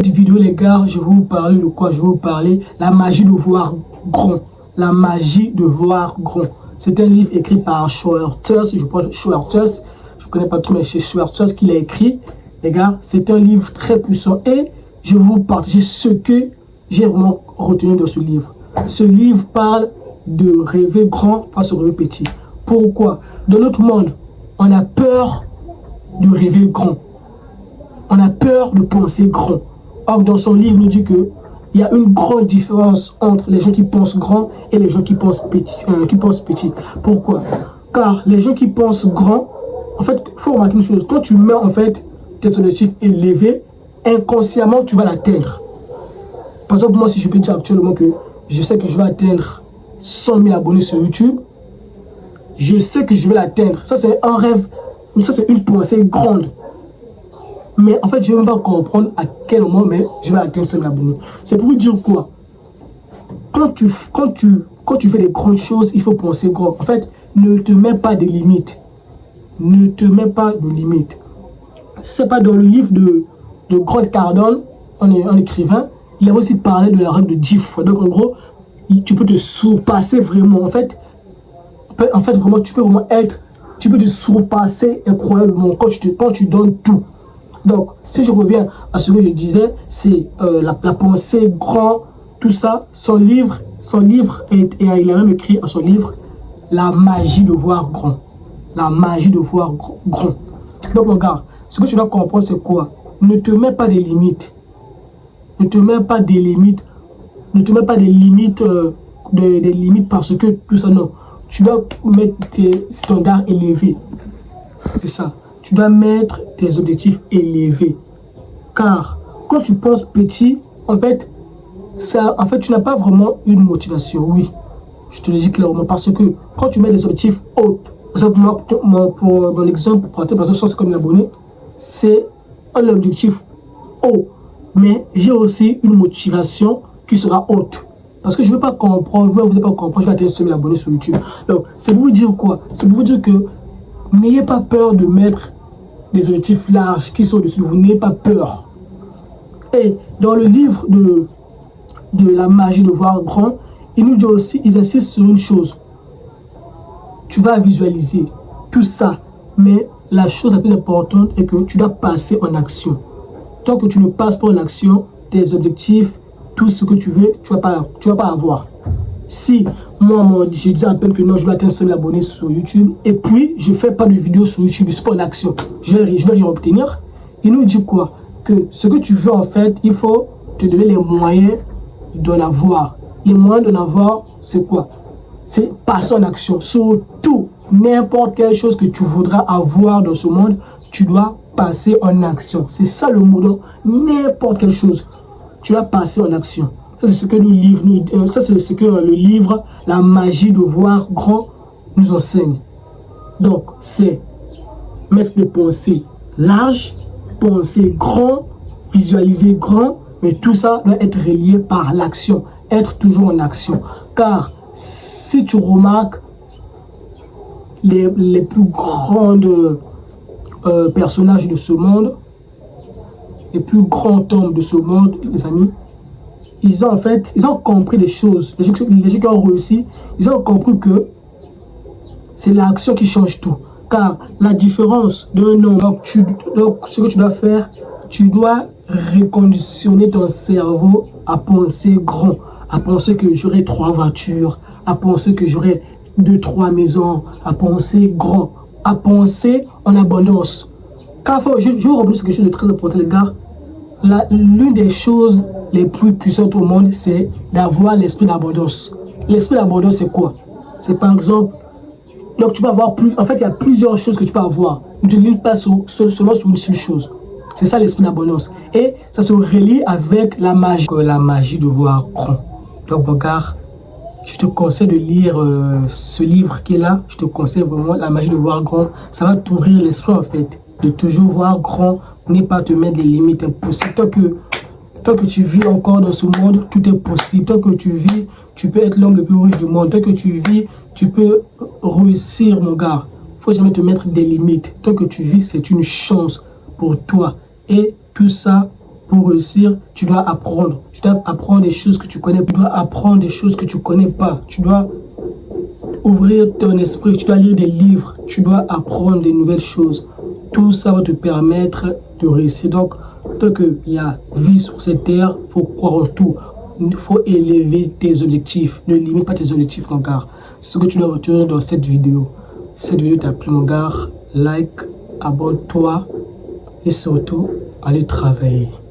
Cette vidéo, les gars, je vais vous parler de quoi? Je vais vous parler la magie de voir grand. La magie de voir grand. C'est un livre écrit par Schwartz. Je pense Schwartz. Je ne connais pas trop, mais c'est Schwartz qui l'a écrit. Les gars, c'est un livre très puissant et je vais vous partager ce que j'ai vraiment retenu dans ce livre. Ce livre parle de rêver grand face au rêver petit. Pourquoi? Dans notre monde, on a peur de rêver grand. On a peur de penser grand. Or, dans son livre, il nous dit qu'il y a une grande différence entre les gens qui pensent grand et les gens qui pensent petit. Pourquoi? Car les gens qui pensent grand, en fait, il faut remarquer une chose. Quand tu mets en fait tes objectifs élevés, inconsciemment, tu vas l'atteindre. Par exemple, moi, si je peux dire actuellement que je sais que je vais atteindre 100 000 abonnés sur YouTube, je sais que je vais l'atteindre. Ça, c'est un rêve, mais ça, c'est une pensée grande. Mais en fait, je ne vais même pas comprendre à quel moment mais je vais atteindre 100 000 abonnés. C'est pour vous dire quoi? Quand tu fais des grandes choses, il faut penser grand. En fait, ne te mets pas de limites. Ne te mets pas de limites. Ce n'est pas dans le livre de Grant Cardone, un écrivain, il a aussi parlé de la règle de 10 fois. Donc en gros, tu peux te surpasser vraiment. En fait, vraiment, tu peux vraiment être, tu peux te surpasser incroyablement quand tu donnes tout. Donc, si je reviens à ce que je disais, c'est la pensée grand, tout ça, son livre, et il a même écrit à son livre, la magie de voir grand. La magie de voir grand. Donc, regarde, ce que tu dois comprendre, c'est quoi? Ne te mets pas des limites. Ne te mets pas des limites. Ne te mets pas des limites, des limites parce que tout ça, non. Tu dois mettre tes standards élevés. C'est ça. Tu dois mettre tes objectifs élevés. Car quand tu penses petit, en fait, tu n'as pas vraiment une motivation. Oui, je te le dis clairement. Parce que quand tu mets des objectifs hauts, par exemple, pour mon exemple, pour par exemple 150 000 abonnés, c'est un objectif haut. Mais j'ai aussi une motivation qui sera haute. Parce que je ne veux pas comprendre, vous ne pas comprendre, je vais atteindre 100 000 abonnés sur YouTube. Donc, c'est pour vous dire quoi? C'est pour vous dire que n'ayez pas peur de mettre des objectifs larges qui sont dessus. Vous n'ayez pas peur. Et dans le livre de la magie de voir grand, il nous dit aussi, ils insistent sur une chose. Tu vas visualiser tout ça, mais la chose la plus importante est que tu dois passer en action. Tant que tu ne passes pas en action, tes objectifs, tout ce que tu veux, tu vas pas avoir. Si moi, je dis à peine que non, je vais atteindre 100 000 abonnés sur YouTube, et puis je ne fais pas de vidéos sur YouTube, je ne suis pas en action, je vais rien obtenir. Il nous dit quoi? Que ce que tu veux en fait, il faut te donner les moyens d'en avoir. Les moyens d'en avoir, c'est quoi? C'est passer en action. Surtout, n'importe quelle chose que tu voudras avoir dans ce monde, tu dois passer en action. C'est ça le mot. Donc, n'importe quelle chose, tu dois passer en action. Ça, c'est ce que le livre, la magie de voir grand, nous enseigne. Donc, c'est mettre des pensées larges, penser grand, visualiser grand, mais tout ça doit être relié par l'action, être toujours en action. Car si tu remarques les plus grands personnages de ce monde, les plus grands hommes de ce monde, les amis, ils ont compris les choses. Les gens qui ont réussi, ils ont compris que c'est l'action qui change tout. Car la différence d'un homme, donc ce que tu dois faire, tu dois reconditionner ton cerveau à penser grand, à penser que j'aurai 3 voitures, à penser que j'aurai 2-3 maisons, à penser grand, à penser en abondance. Car je vais revenir sur quelque chose de très important, les gars. L'une des choses les plus puissantes au monde, c'est d'avoir l'esprit d'abondance. L'esprit d'abondance, c'est quoi? C'est par exemple, donc tu peux avoir plus, en fait, il y a plusieurs choses que tu peux avoir. Ne te limite pas seulement sur une seule chose. C'est ça l'esprit d'abondance. Et ça se relie avec la magie de voir grand. Donc, regarde, je te conseille de lire ce livre qui est là. Je te conseille vraiment la magie de voir grand. Ça va t'ouvrir l'esprit, en fait, de toujours voir grand, n'est pas te mettre des limites impossibles. Tant que tu vis encore dans ce monde, tout est possible. Tant que tu vis, tu peux être l'homme le plus riche du monde. Tant que tu vis, tu peux réussir, mon gars. Il ne faut jamais te mettre des limites. Tant que tu vis, c'est une chance pour toi. Et tout ça Pour réussir, tu dois apprendre. Tu dois apprendre des choses que tu connais. Tu dois apprendre des choses que tu ne connais pas. Tu dois ouvrir ton esprit. Tu dois lire des livres. Tu dois apprendre des nouvelles choses. Tout ça va te permettre de réussir. Donc, tant qu'il y a vie sur cette terre, il faut croire en tout. Il faut élever tes objectifs. Ne limite pas tes objectifs, mon gars. C'est ce que tu dois retenir dans cette vidéo. Si cette vidéo t'a plu, mon gars, like, abonne-toi et surtout, allez travailler.